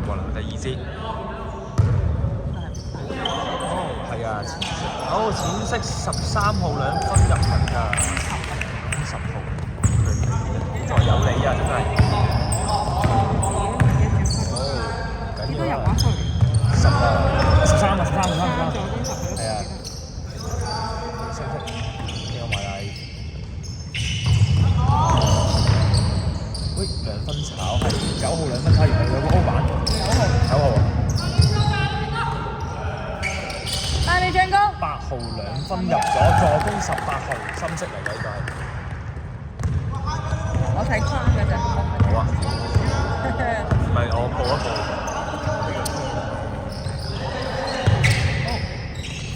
過啦，第2節。係啊，淺色。淺色13號2分入嚟㗎，10號。好在有你啊，真係。緊要啊！13啊，13。係啊。深色，呢個埋嚟。喂，2分炒係9號2分炒，原來有個 O 板。9號。大力進攻。8號2分入咗，助攻18號，深色嚟嘅呢個係。我睇框㗎咋。好啊。唔係我報一報。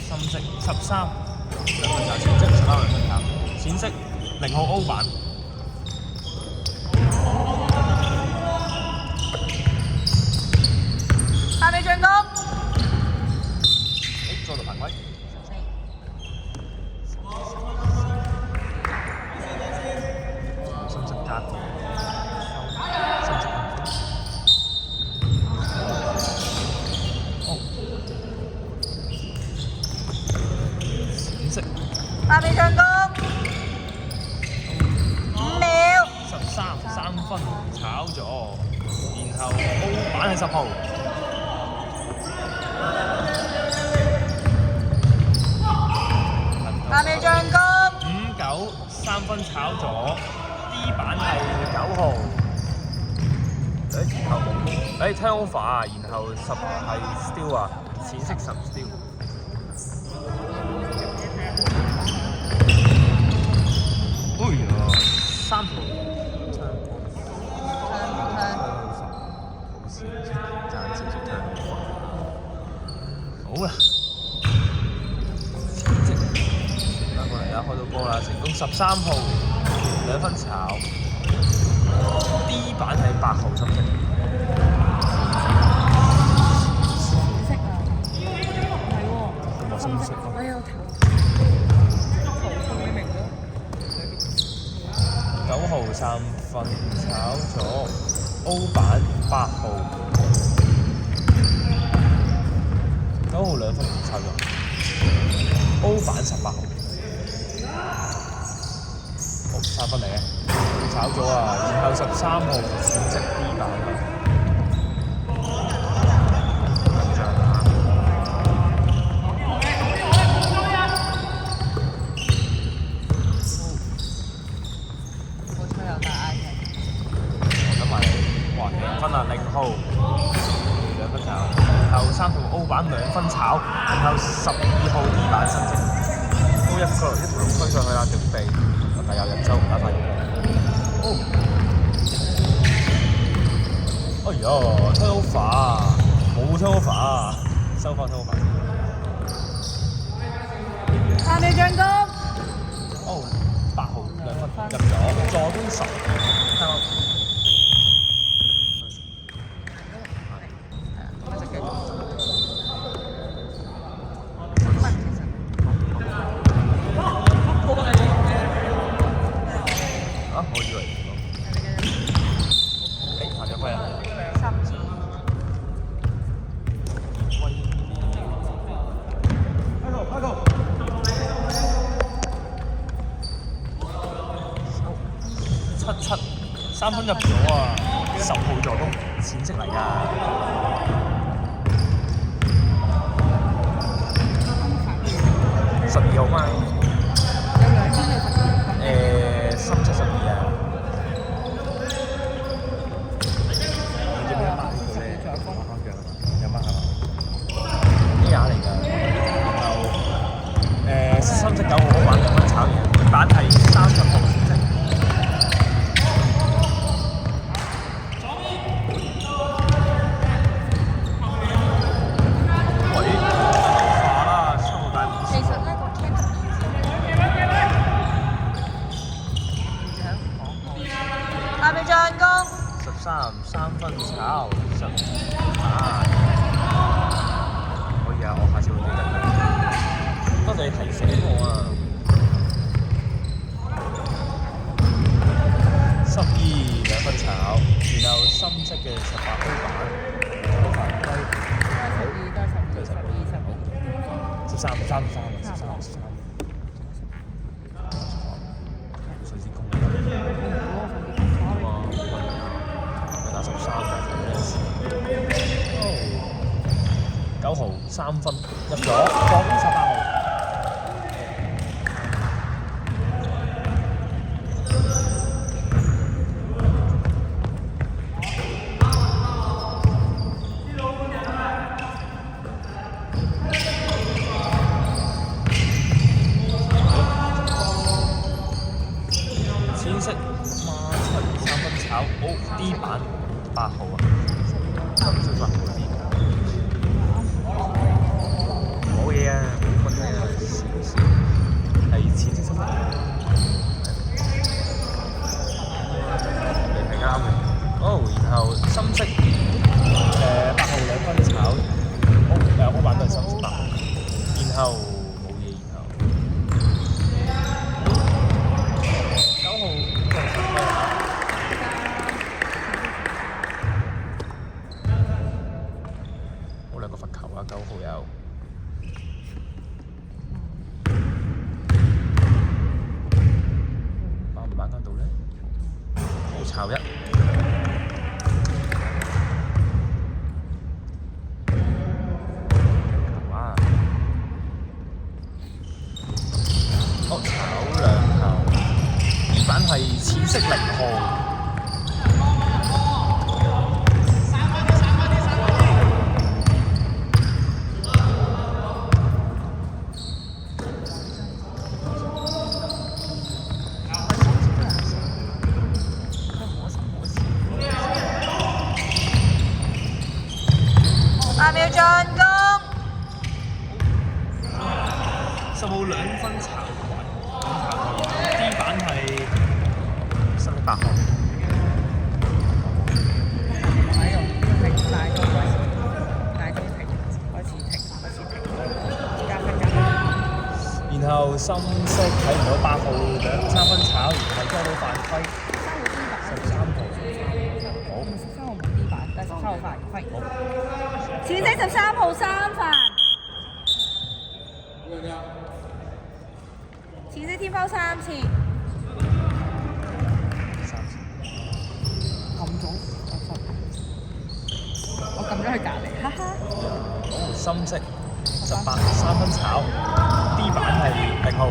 深色13，2分炒，淺色13 2分炒，淺色0號 O 板。大力進攻。再度排位。深色加深色淺色。大力進攻。5秒。13分炒咗，然後 O 板係10號。大力進攻。5、9 3分炒咗 ，D 板係9號。然後冇turnover 啊，然後10係 steal 啊，淺色10 steal。哎呀，3號。爭少少 turnover。好啊。開到波啦，成功13號2分炒 ，D 板係8號深色。淺色啊？唔係喎。咁我深色。我有頭頭會明咗。9號3分炒咗 O 板8號，9號2分炒咗 O 板18號。3分嚟嘅，炒咗啊！然後13號淺色 D 板啊，緊張啊！好彩有大嗌嘅。等埋你，哇！0分啊，0號2分炒，然後3號 O 板2分炒，然後12號 D 板深色，高一條龍推上去啦，準備。但有人就唔打快。哎呀 ，turnover 冇 turnover，收翻 turnover 先。大力進攻。8號2分入咗，助攻10。我以為犯咗規啊！7 3分入咗啊！10號助攻，淺色嚟㗎。12號嘛？有2分係深色12啊！你知唔知打呢個咧？打翻腳啊嘛，有乜係嘛？呢下嚟㗎，然後深色9號好玩，2分炒完，板係30號淺色。3分炒10啊！可以啊，我下次會記得。多謝你提醒我啊！12 2分炒，然後深色嘅18 O 板。打139號3分入咗，放18號。淺色孖七3分炒，D 板8號啊，深色8號 D。冇嘢啊，冇問題啊，係淺色7分，你係啱嘅。然後深色8號2分炒，O 板都係深色8號，然後冇嘢，然後9號就10分。冇兩個罰球啊，9號有。板間度咧，炒一，哇！炒兩球，呢板係淺色0號。8秒進攻。10號2分炒，D 板係深色8號。然後深色睇唔到8號2、3分炒，然後捉到犯規。13號。好。13號冇 D 板，但係13號犯規。淺色13號3犯。淺色天拋3次。撳咗，我撳咗去隔離，哈哈。深色18 3分炒，D 板係0號。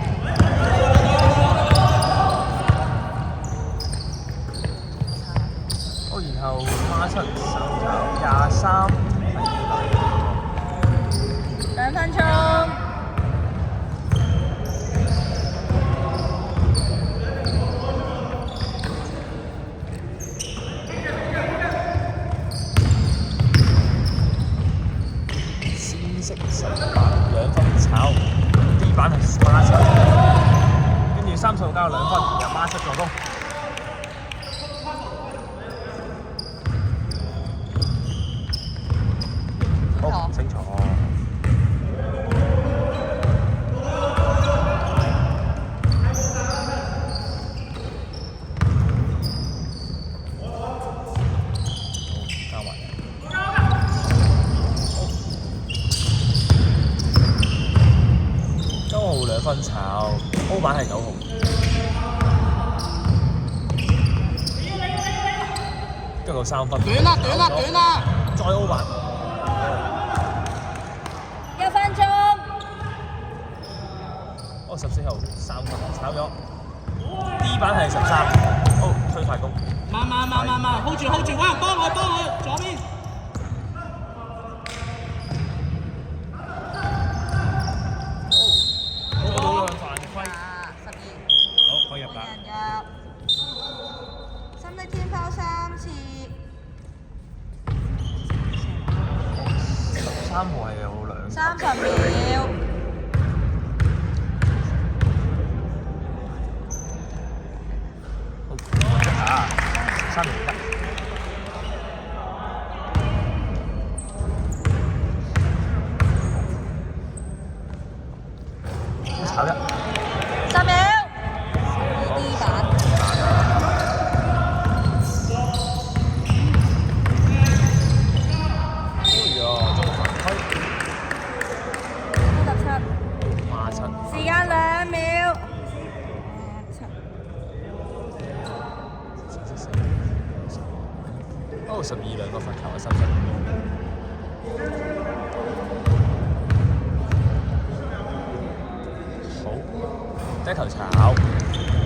然後孖73炒23，係2分鐘。鮮色18 2分炒，D 板係孖7，跟住3數交2分，然後孖7助攻。好，清楚。交埋。9號2分炒，O 板係9號。跟住3分。短啦！再 O 板。1分鐘。14號3分炒咗，D 板係13，推快攻。慢 ，hold 住，幫佢左邊。好犯規。12。好，可以入啦。深色天拋3次。13號係有2球。30秒。3秒1。炒1。10秒。D 板。中犯規。12兩個罰球嘅失分。好，第一球炒。